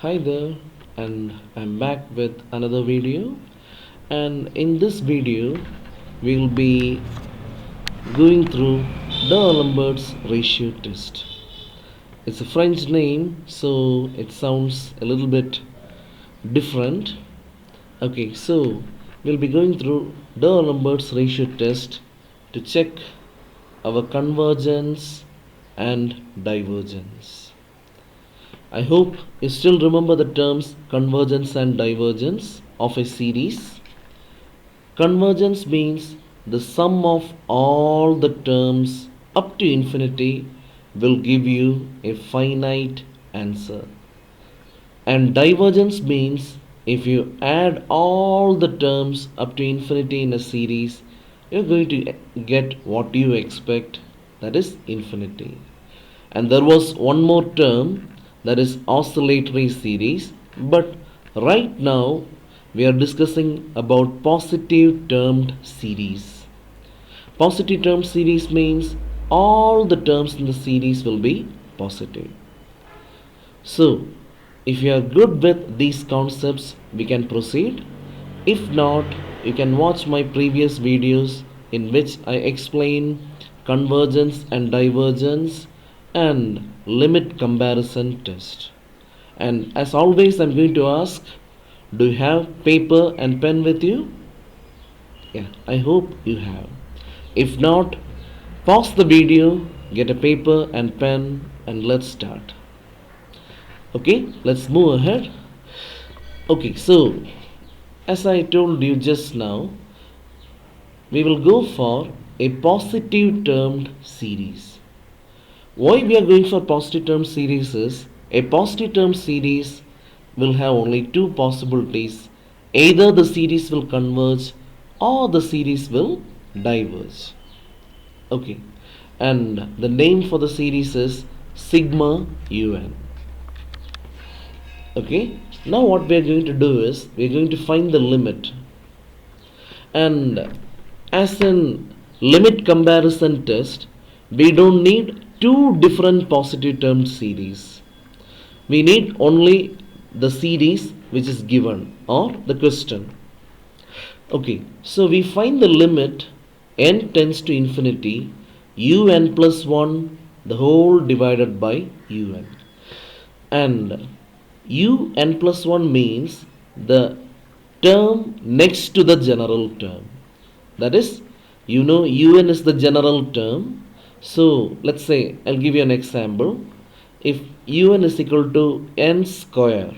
Hi there, and I'm back with another video. And in this video, we'll be going through D'Alembert's ratio test. It's a French name, so it sounds a little bit different. Okay, so we'll be going through D'Alembert's ratio test to check our convergence and divergence. I hope you still remember the terms convergence and divergence of a series. Convergence means the sum of all the terms up to infinity will give you a finite answer. And divergence means if you add all the terms up to infinity in a series, you're going to get what you expect, that is infinity. And there was one more term, that is oscillatory series, but right now we are discussing about positive termed series. Positive termed series means all the terms in the series will be positive. So if you are good with these concepts, we can proceed. If not, you can watch my previous videos in which I explain convergence and divergence and limit comparison test. And as always, I'm going to ask, do you have paper and pen with you? Yeah, I hope you have. If not, pause the video, get a paper and pen, and let's start. Okay, let's move ahead. Okay, so as I told you just now, we will go for a positive termed series. Why we are going for positive term series is a positive term series will have only two possibilities. Either the series will converge or the series will diverge. Okay, and the name for the series is sigma un. Okay, now what we are going to do is we are going to find the limit. And as in limit comparison test, we don't need two different positive term series. We need only the series which is given or the question. Okay, so we find the limit n tends to infinity un plus 1 the whole divided by un. And un plus 1 means the term next to the general term. That is, un is the general term. So let's say, I'll give you an example. If un is equal to n square,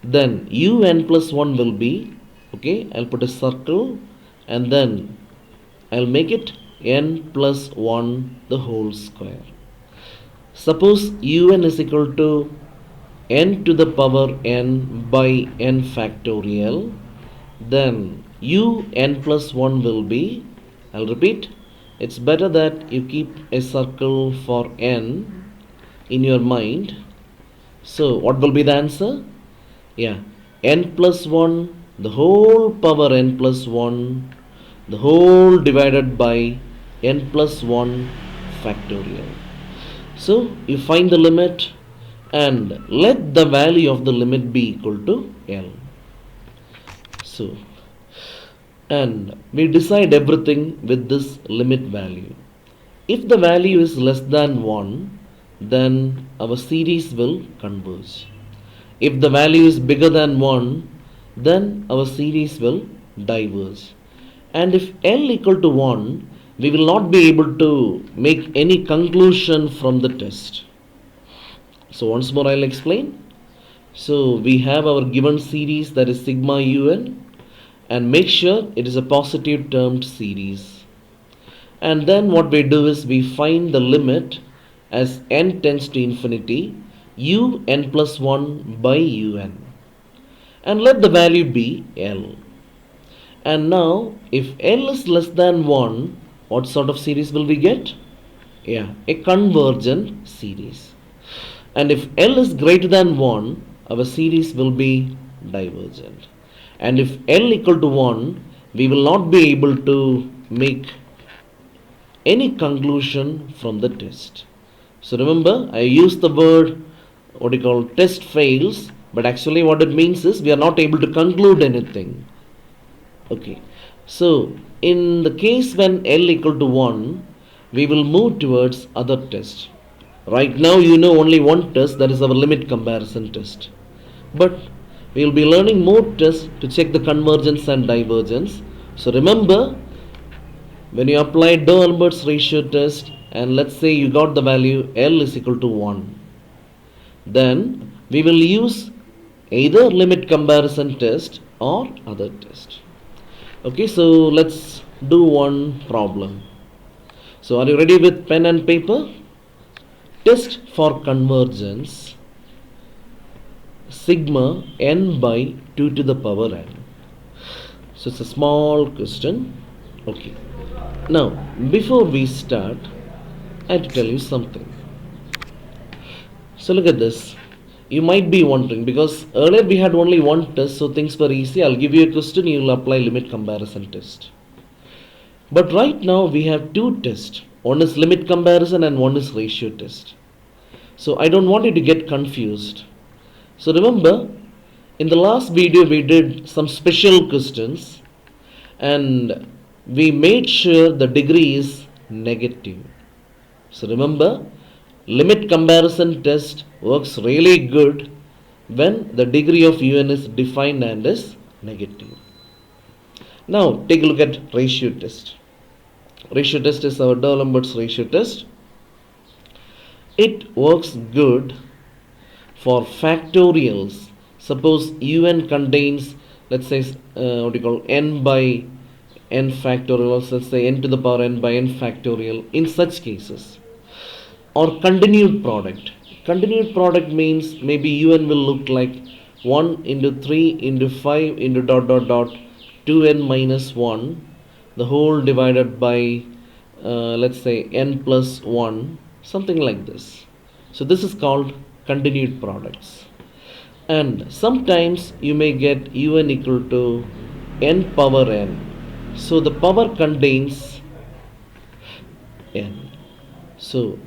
then un plus 1 will be, okay, I'll put a circle and then I'll make it n plus 1 the whole square. Suppose un is equal to n to the power n by n factorial, then un plus 1 will be, I'll repeat, it's better that you keep a circle for n in your mind. So what will be the answer? Yeah, n plus 1 the whole power n plus 1 the whole divided by n plus 1 factorial. So you find the limit and let the value of the limit be equal to L. So, and we decide everything with this limit value. If the value is less than 1, then our series will converge. If the value is bigger than 1, then our series will diverge. And if L equal to 1, we will not be able to make any conclusion from the test. So once more I'll explain. So we have our given series, that is sigma un, and make sure it is a positive termed series. And then what we do is we find the limit as n tends to infinity un plus 1 by un, and let the value be L. And now if L is less than 1, what sort of series will we get? Yeah, a convergent series. And if L is greater than 1, our series will be divergent. And if L equal to 1, we will not be able to make any conclusion from the test. So remember, I used the word, what you call, test fails. But actually what it means is we are not able to conclude anything. Okay. So in the case when L equal to 1, we will move towards other test. Right now you know only one test, that is our limit comparison test. But we will be learning more tests to check the convergence and divergence. So remember, when you apply D'Albert's ratio test and let's say you got the value L is equal to 1, then we will use either limit comparison test or other test. Okay, so let's do one problem. So are you ready with pen and paper? Test for convergence sigma n by 2 to the power n. So it's a small question. Okay. Now, before we start, I have to tell you something. So look at this. You might be wondering, because earlier we had only one test, so things were easy. I'll give you a question, you will apply limit comparison test. But right now we have two tests. One is limit comparison and one is ratio test. So I don't want you to get confused. So remember, in the last video we did some special questions and we made sure the degree is negative. So remember, limit comparison test works really good when the degree of un is defined and is negative. Now take a look at ratio test. Ratio test is our D'Albert's ratio test. It works good for factorials. Suppose un contains, let's say, what you call n by n factorial, let's say n to the power n by n factorial. In such cases, or continued product. Continued product means maybe un will look like 1 into 3 into 5 into dot dot dot 2n minus 1, the whole divided by let's say n plus 1, something like this. So this is called continued products. And sometimes you may get un equal to n power n. So the power contains n. So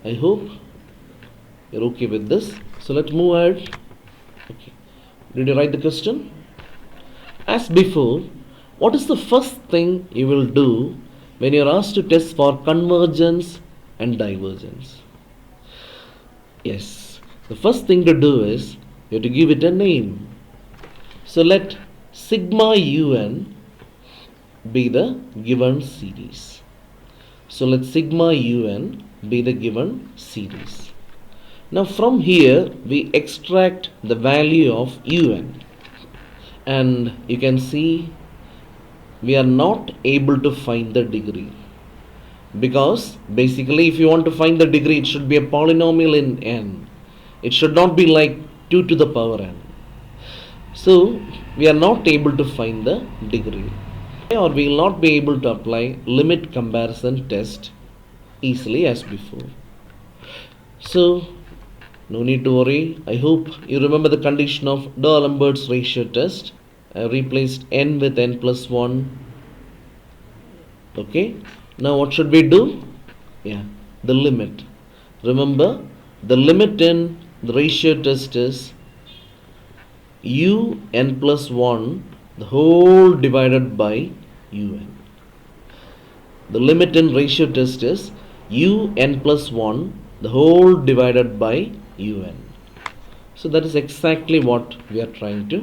I hope you're okay with this. So let's move ahead. Okay. Did you write the question? As before, what is the first thing you will do when you're asked to test for convergence and divergence? Yes, the first thing to do is you have to give it a name. So let sigma un be the given series. So let sigma un be the given series. Now from here we extract the value of un, and you can see we are not able to find the degree, because basically if you want to find the degree it should be a polynomial in n. It should not be like 2 to the power n. So we are not able to find the degree, or we will not be able to apply limit comparison test easily as before. So no need to worry. I hope you remember the condition of D'Albert's ratio test. I replaced n with n plus 1. Okay. Now what should we do? Yeah, the limit. Remember, the limit in the ratio test is un plus 1 the whole divided by un. The limit in ratio test is un plus 1 the whole divided by un. So that is exactly what we are trying to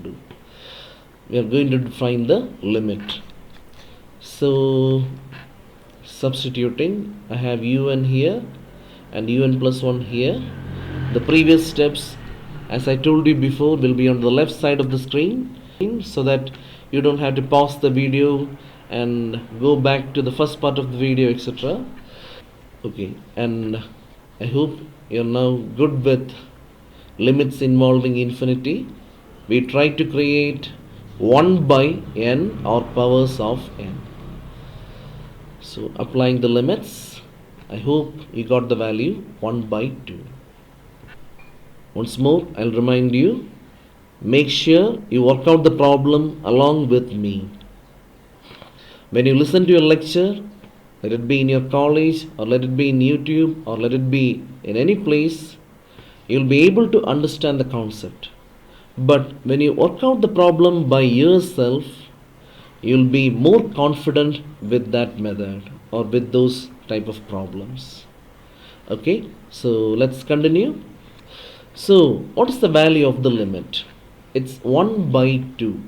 do. We are going to find the limit. So substituting, I have un here and un plus 1 here. The previous steps, as I told you before, will be on the left side of the screen, so that you don't have to pause the video and go back to the first part of the video, etc. Okay, and I hope you're now good with limits involving infinity. We try to create 1 by n or powers of n. So applying the limits, I hope you got the value 1 by 2. Once more, I'll remind you, make sure you work out the problem along with me. When you listen to a lecture, let it be in your college or let it be in YouTube or let it be in any place, you'll be able to understand the concept. But when you work out the problem by yourself, you'll be more confident with that method or with those type of problems. Okay, so let's continue. So what is the value of the limit? It's 1 by 2.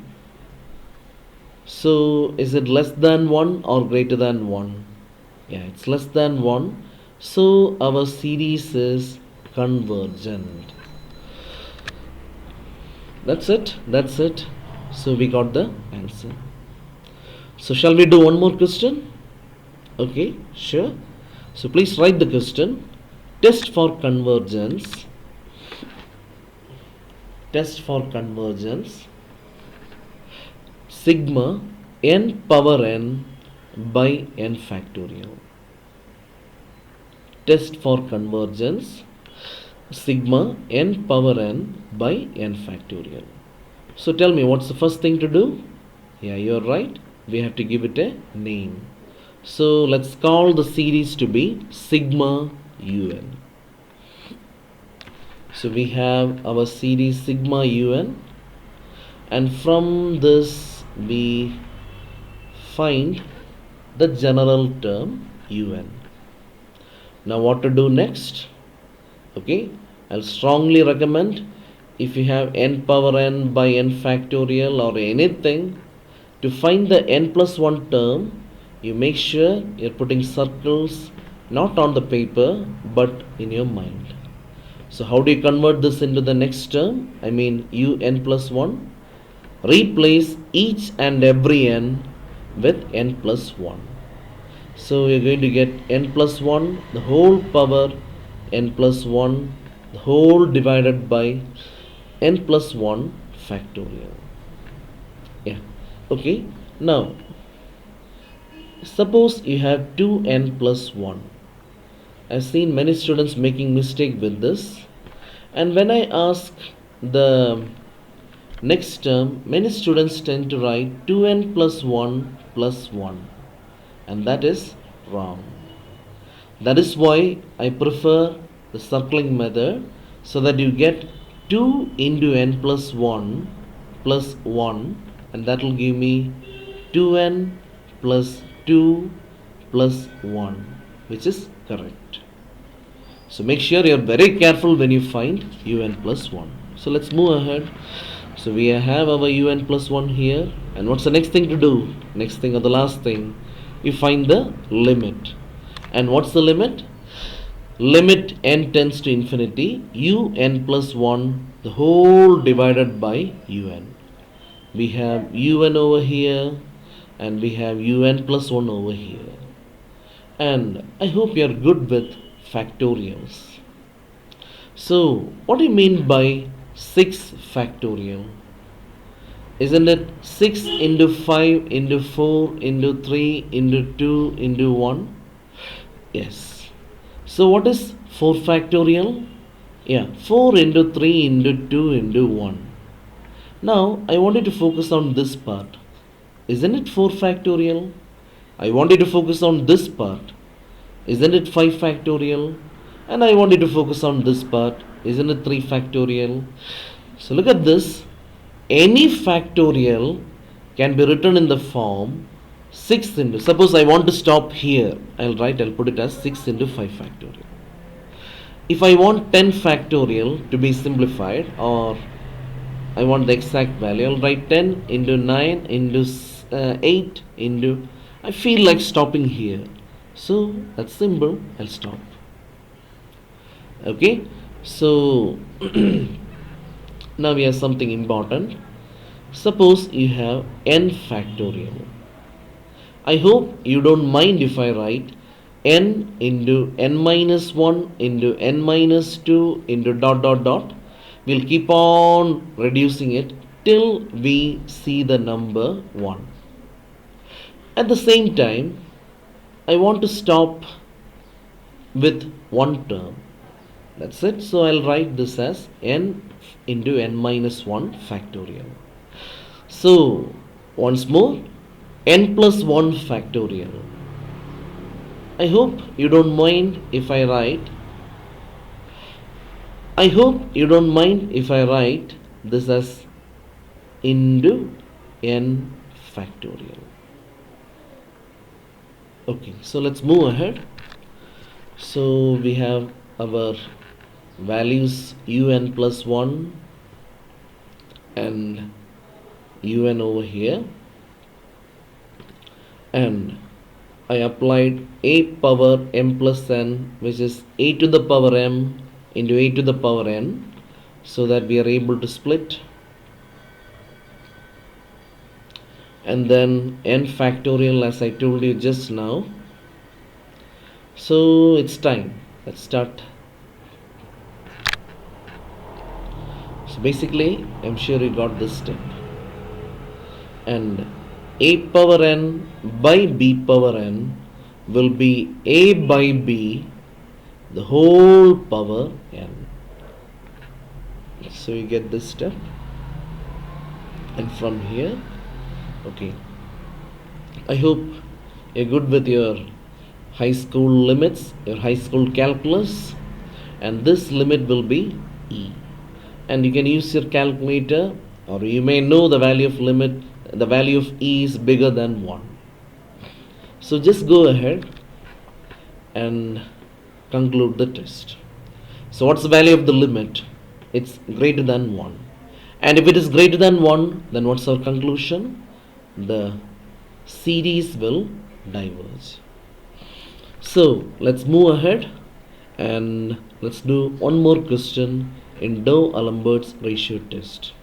So is it less than 1 or greater than 1? Yeah, it's less than 1. So our series is convergent. That's it. That's it. So we got the answer. So shall we do one more question? Okay, sure. So please write the question. Test for convergence. Test for convergence. Sigma n power n by n factorial. Test for convergence. Sigma n power n by n factorial. So tell me, what's the first thing to do? Yeah, you're right. We have to give it a name. So let's call the series to be sigma un. So we have our series sigma un, and from this we find the general term un. Now what to do next? Okay, I'll strongly recommend, if you have n power n by n factorial or anything, to find the n plus 1 term, you make sure you're putting circles not on the paper but in your mind. So how do you convert this into the next term? I mean un plus 1. Replace each and every n with n plus 1. So you're going to get n plus 1, the whole power n plus 1, the whole divided by n plus 1 factorial. Yeah. Okay. Now, suppose you have 2n plus 1. I've seen many students making mistake with this. And when I ask the next term, many students tend to write 2n plus 1 plus 1. And that is wrong. That is why I prefer the circling method, so that you get 2 into n plus 1 plus 1, and that will give me 2n plus 2 plus 1, which is correct. So make sure you are very careful when you find un plus 1. So let's move ahead. So we have our un plus 1 here, and what's the next thing to do? Next thing or the last thing, you find the limit. And what's the limit? Limit n tends to infinity, un plus 1, the whole divided by un. We have un over here, and we have un plus 1 over here. And I hope you are good with factorials. So what do you mean by 6 factorial? Isn't it 6 into 5 into 4 into 3 into 2 into 1? Yes. So what is 4 factorial? Yeah, 4 into 3 into 2 into 1. Now I want you to focus on this part. Isn't it 4 factorial? I want you to focus on this part. Isn't it 5 factorial? And I want you to focus on this part. Isn't it 3 factorial? So look at this. Any factorial can be written in the form 6 into, suppose I want to stop here, I'll put it as 6 into 5 factorial. If I want 10 factorial to be simplified, or I want the exact value, I'll write 10 into 9 into 8 into, I feel like stopping here. So that's simple, I'll stop. Okay, so now we have something important. Suppose you have n factorial. I hope you don't mind if I write n into n minus 1 into n minus 2 into dot dot dot. We'll keep on reducing it till we see the number 1. At the same time, I want to stop with one term. That's it. So I'll write this as n into n minus 1 factorial. So once more, n plus 1 factorial. I hope you don't mind if I write I hope you don't mind if I write this as into n factorial. Okay, so let's move ahead. So we have our values un plus 1 and un over here, and I applied a power m plus n, which is a to the power m into a to the power n, so that we are able to split, and then n factorial as I told you just now. So it's time. Let's start. So basically, I'm sure you got this step. And a power n by b power n will be a by b the whole power n. So you get this step. And from here, okay, I hope you're good with your high school limits, your high school calculus, and this limit will be e. And you can use your calculator, or you may know the value of limit, the value of e is bigger than 1. So just go ahead and conclude the test. So what's the value of the limit? It's greater than 1. And if it is greater than 1, then what's our conclusion? The series will diverge. So let's move ahead and let's do one more question in Dou-Alembert's ratio test.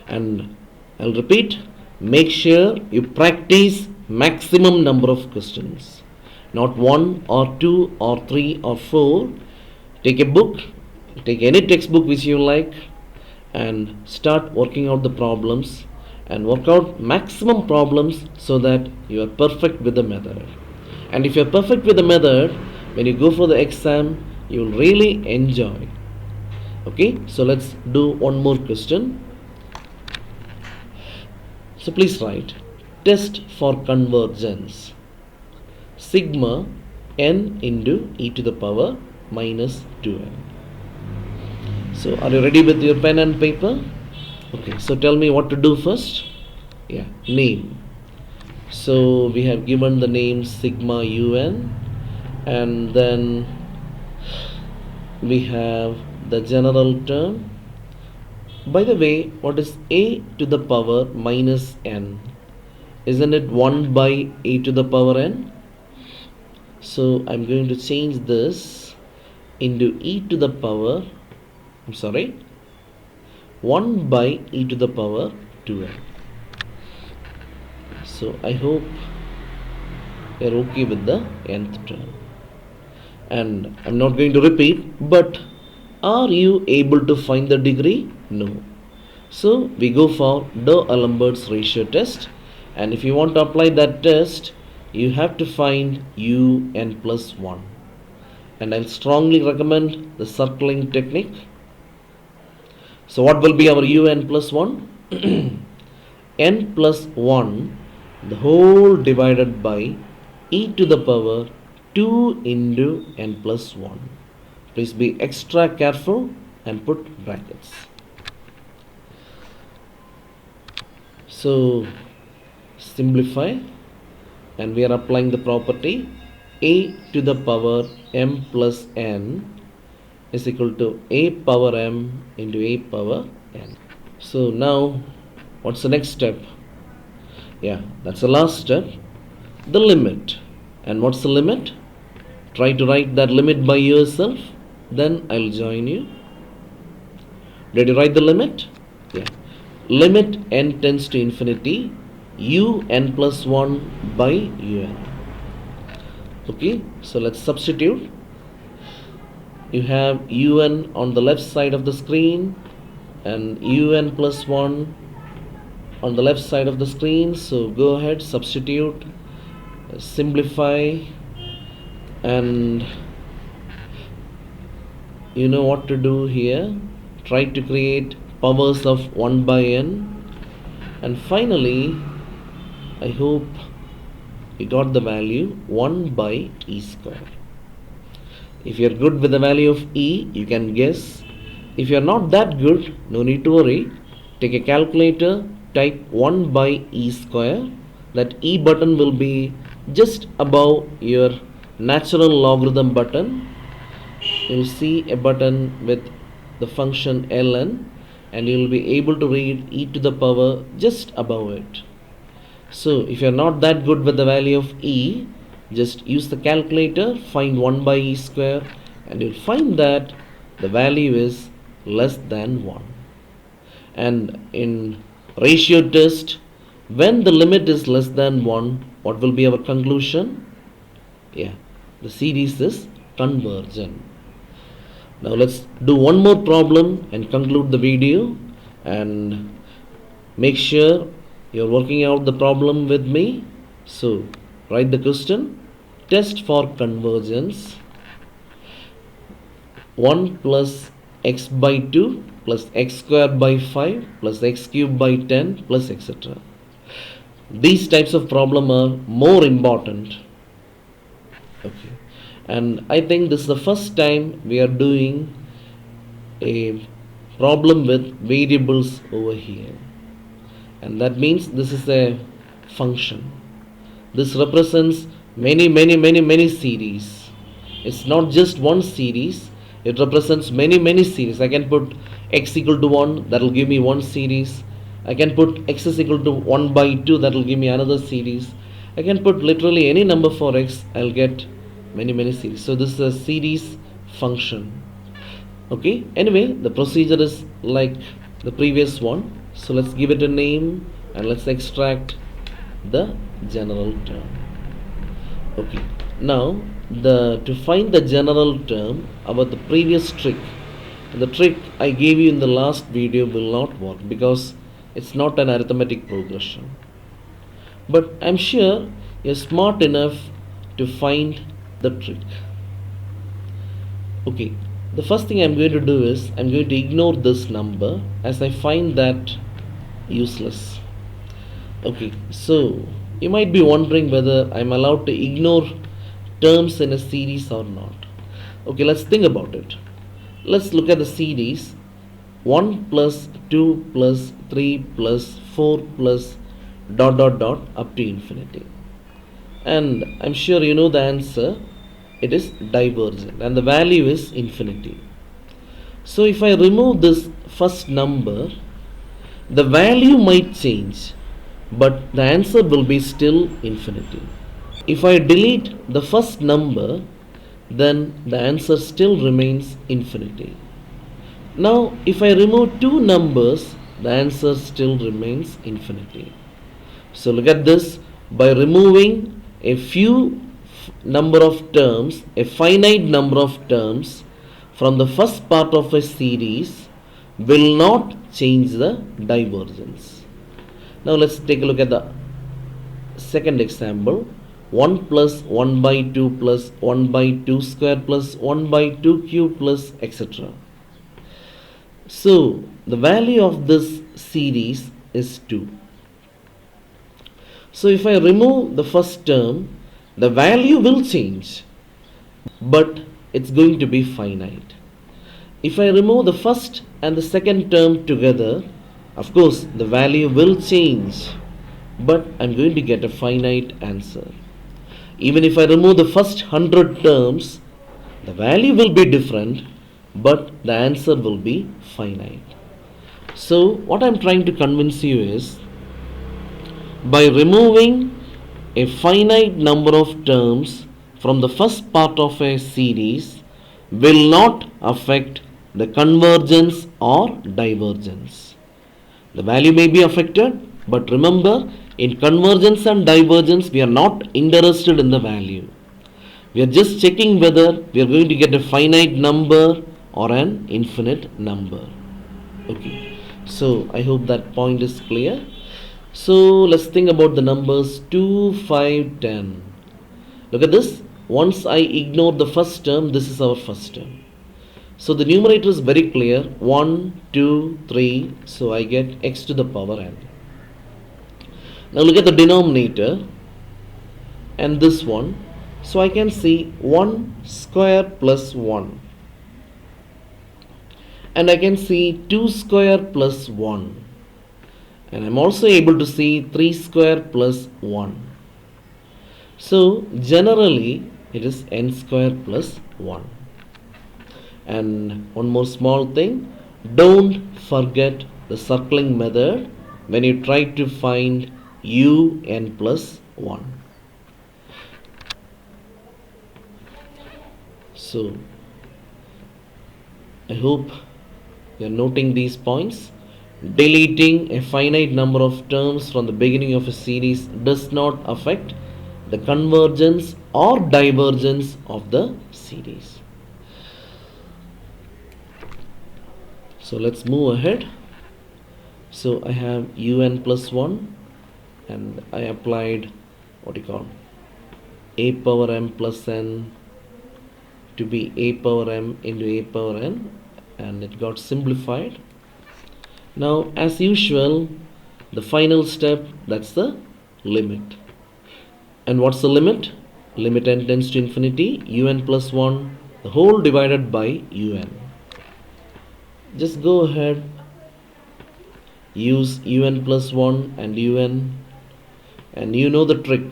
And I'll repeat, make sure you practice maximum number of questions, not 1 or 2 or 3 or 4. Take a book, take any textbook which you like, and start working out the problems, and work out maximum problems so that you are perfect with the method. And if you are perfect with the method, when you go for the exam, you will really enjoy. Okay, so let's do one more question. So please write test for convergence sigma n into e to the power minus 2n. So are you ready with your pen and paper? Okay, so tell me what to do first. Yeah, name. So we have given the name sigma un, and then we have the general term. By the way, what is a to the power minus n? Isn't it 1 by a to the power n? So I'm going to change this into e to the power, 1 by e to the power 2n. So I hope you're okay with the nth term. And I'm not going to repeat, but are you able to find the degree? No. So we go for Dou-Alembert's ratio test, and if you want to apply that test, you have to find un plus 1. And I'll strongly recommend the circling technique. So what will be our un plus 1? n plus 1 the whole divided by e to the power 2 into n plus 1. Please be extra careful and put brackets. So simplify, and we are applying the property a to the power m plus n is equal to a power m into a power n. So now what's the next step? Yeah, that's the last step, the limit. And what's the limit? Try to write that limit by yourself, then I'll join you. Did you write the limit? Yeah. Limit n tends to infinity un plus 1 by un. Okay, so let's substitute. You have un on the left side of the screen and un plus 1 on the left side of the screen. So go ahead, substitute, simplify, and you know what to do here. Try to create powers of 1 by n, and finally I hope you got the value 1 by e square. If you're good with the value of e, you can guess If you are not that good, no need to worry. Take a calculator, type 1 by e square. That e button will be just above your natural logarithm button. You will see a button with the function ln, and you will be able to read e to the power just above it. So if you are not that good with the value of e, just use the calculator, find 1 by e square, and you'll find that the value is less than 1. And in ratio test, when the limit is less than 1, what will be our conclusion? Yeah, the series is convergent. Now let's do one more problem and conclude the video, and make sure you're working out the problem with me. So write the question: test for convergence. 1 plus x by 2 plus x square by 5 plus x cube by 10 plus etc. These types of problem are more important. Okay, and I think this is the first time we are doing a problem with variables over here, and that means this is a function. This represents many series. It's not just one series, it represents many series. I can put x equal to 1, that will give me one series. I can put x is equal to 1 by 2, that will give me another series. I can put literally any number for x, I'll get many series. So this is a series function. Okay, anyway, the procedure is like the previous one. So let's give it a name and let's extract the general term. Okay, now to find the general term about the previous trick, the trick I gave you in the last video will not work because it's not an arithmetic progression. But I'm sure you're smart enough to find the trick. Okay, the first thing I'm going to do is I'm going to ignore this number as I find that useless. Okay, so you might be wondering whether I'm allowed to ignore terms in a series or not. Okay, let's think about it. Let's look at the series 1 plus 2 plus 3 plus 4 plus ... up to infinity. And I'm sure you know the answer. It is divergent and the value is infinity. So if I remove this first number, the value might change, but the answer will be still infinity. If I delete the first number, then the answer still remains infinity. Now if I remove two numbers, the answer still remains infinity. So look at this. By removing a few number of terms, a finite number of terms from the first part of a series will not change the divergence. Now let's take a look at the second example. 1 plus 1 by 2 plus 1 by 2 square plus 1 by 2 cube plus etc. So the value of this series is 2. So if I remove the first term, the value will change, but it's going to be finite. If I remove the first and the second term together, of course the value will change, but I'm going to get a finite answer. Even if I remove the first 100 terms, the value will be different, but the answer will be finite. So what I'm trying to convince you is, by removing a finite number of terms from the first part of a series will not affect the convergence or divergence. The value may be affected, but remember, in convergence and divergence we are not interested in the value. We are just checking whether we are going to get a finite number or an infinite number. Okay, so I hope that point is clear. So let's think about the numbers 2, 5, 10. Look at this. Once I ignore the first term, this is our first term. So the numerator is very clear. 1, 2, 3. So I get x to the power n. Now look at the denominator and this one. So I can see 1 square plus 1. and I can see 2 square plus 1, and I'm also able to see 3 square plus 1. So generally it is n square plus 1. And one more small thing, don't forget the circling method when you try to find un plus 1. So I hope you are noting these points. Deleting a finite number of terms from the beginning of a series does not affect the convergence or divergence of the series. So let's move ahead. So I have un plus 1, and I applied what you call a power m plus n to be a power m into a power n, and it got simplified. Now as usual, the final step, that's the limit. And what's the limit? Limit n tends to infinity, un plus 1, the whole divided by un. Just go ahead, use un plus 1 and un, and you know the trick.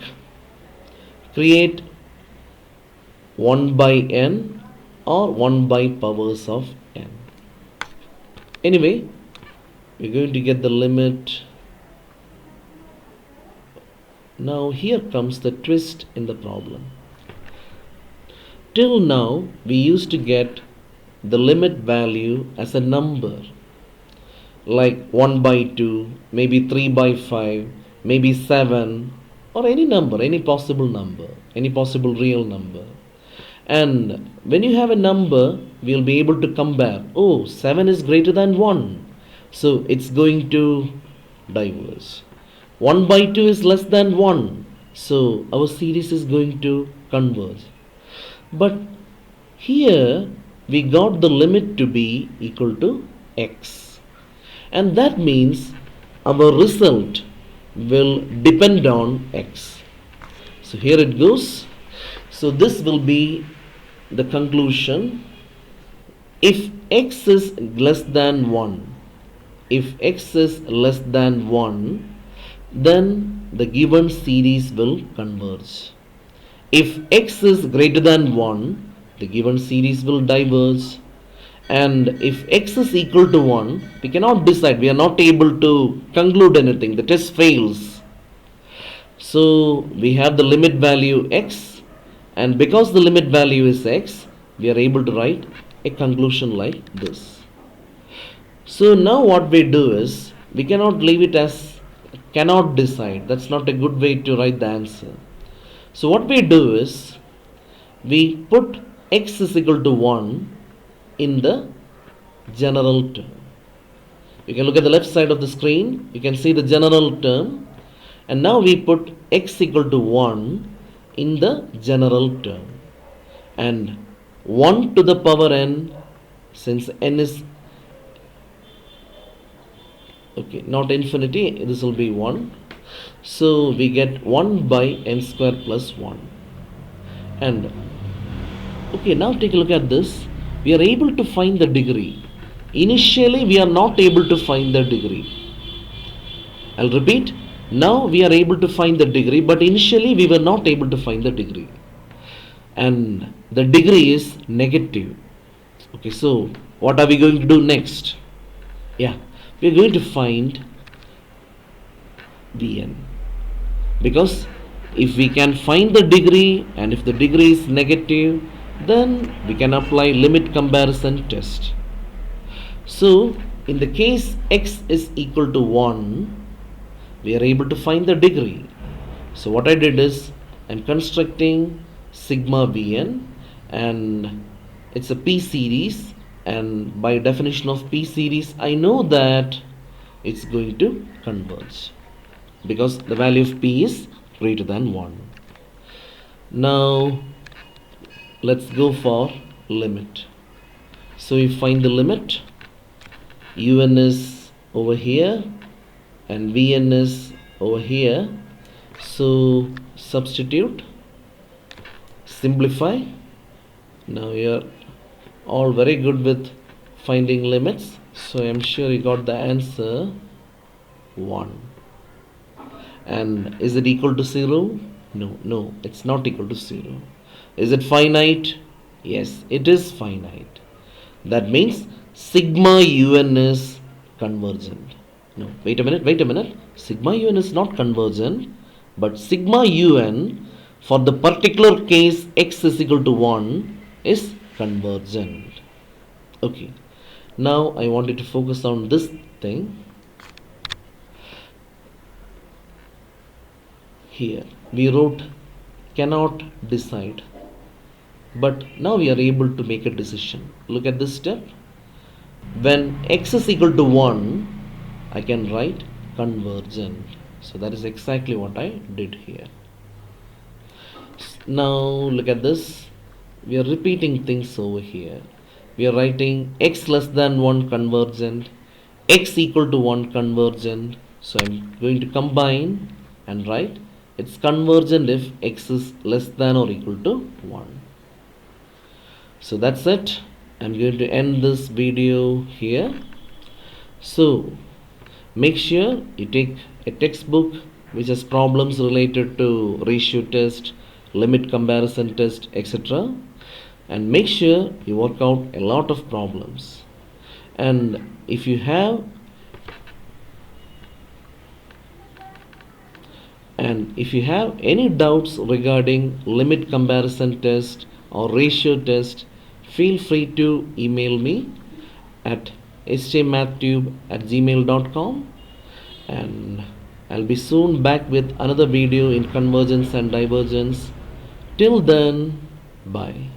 Create 1 by n or 1 by powers of n. Anyway, we're going to get the limit. Now here comes the twist in the problem. Till now we used to get the limit value as a number, like 1 by 2, maybe 3 by 5, maybe 7, or any number, any possible number, any possible real number. And when you have a number, we'll be able to compare. Oh, 7 is greater than 1, so it's going to diverge. 1 by 2 is less than 1, so our series is going to converge. But here we got the limit to be equal to x, and that means our result will depend on x. So here it goes. So this will be the conclusion. If x is less than 1, if x is less than 1, then the given series will converge. If x is greater than 1, the given series will diverge. And if x is equal to 1, we cannot decide, we are not able to conclude anything, the test fails. So we have the limit value x, and because the limit value is x, we are able to write a conclusion like this. So now what we do is, we cannot leave it as cannot decide. That's not a good way to write the answer. So what we do is, we put x is equal to 1 in the general term. You can look at the left side of the screen, you can see the general term, and now we put x equal to 1 in the general term, and 1 to the power n, since n is not infinity, this will be 1, so we get 1 by n square plus 1. And now take a look at this. We are able to find the degree. Initially we are not able to find the degree. I'll repeat, now we are able to find the degree, but initially we were not able to find the degree, and the degree is negative. So what are we going to do next? We are going to find Vn, because if we can find the degree, and if the degree is negative, then we can apply limit comparison test. So in the case x is equal to 1, we are able to find the degree. So what I did is, I'm constructing sigma Vn, and it's a p series, and by definition of p series, I know that it's going to converge because the value of p is greater than 1. Now let's go for limit. So you find the limit. Un is over here and Vn is over here. So substitute, simplify. Now you are all very good with finding limits. So I'm sure you got the answer 1. And is it equal to 0? No, it's not equal to 0. Is it finite? Yes, it is finite. That means sigma un is convergent. No, wait a minute. Sigma un is not convergent, but sigma un for the particular case x is equal to 1 is convergent. Okay, now I wanted to focus on this thing. Here we wrote cannot decide, but now we are able to make a decision. Look at this step. When x is equal to 1, I can write convergent. So that is exactly what I did here. Now look at this. We are repeating things over here. We are writing x less than 1 convergent, x equal to 1 convergent. So I'm going to combine and write it's convergent if x is less than or equal to 1. So that's it. I'm going to end this video here. So make sure you take a textbook which has problems related to ratio test, limit comparison test, etc. And make sure you work out a lot of problems. And if you have any doubts regarding limit comparison test or ratio test, feel free to email me at sjmathtube@gmail.com, and I'll be soon back with another video in convergence and divergence. Till then, bye.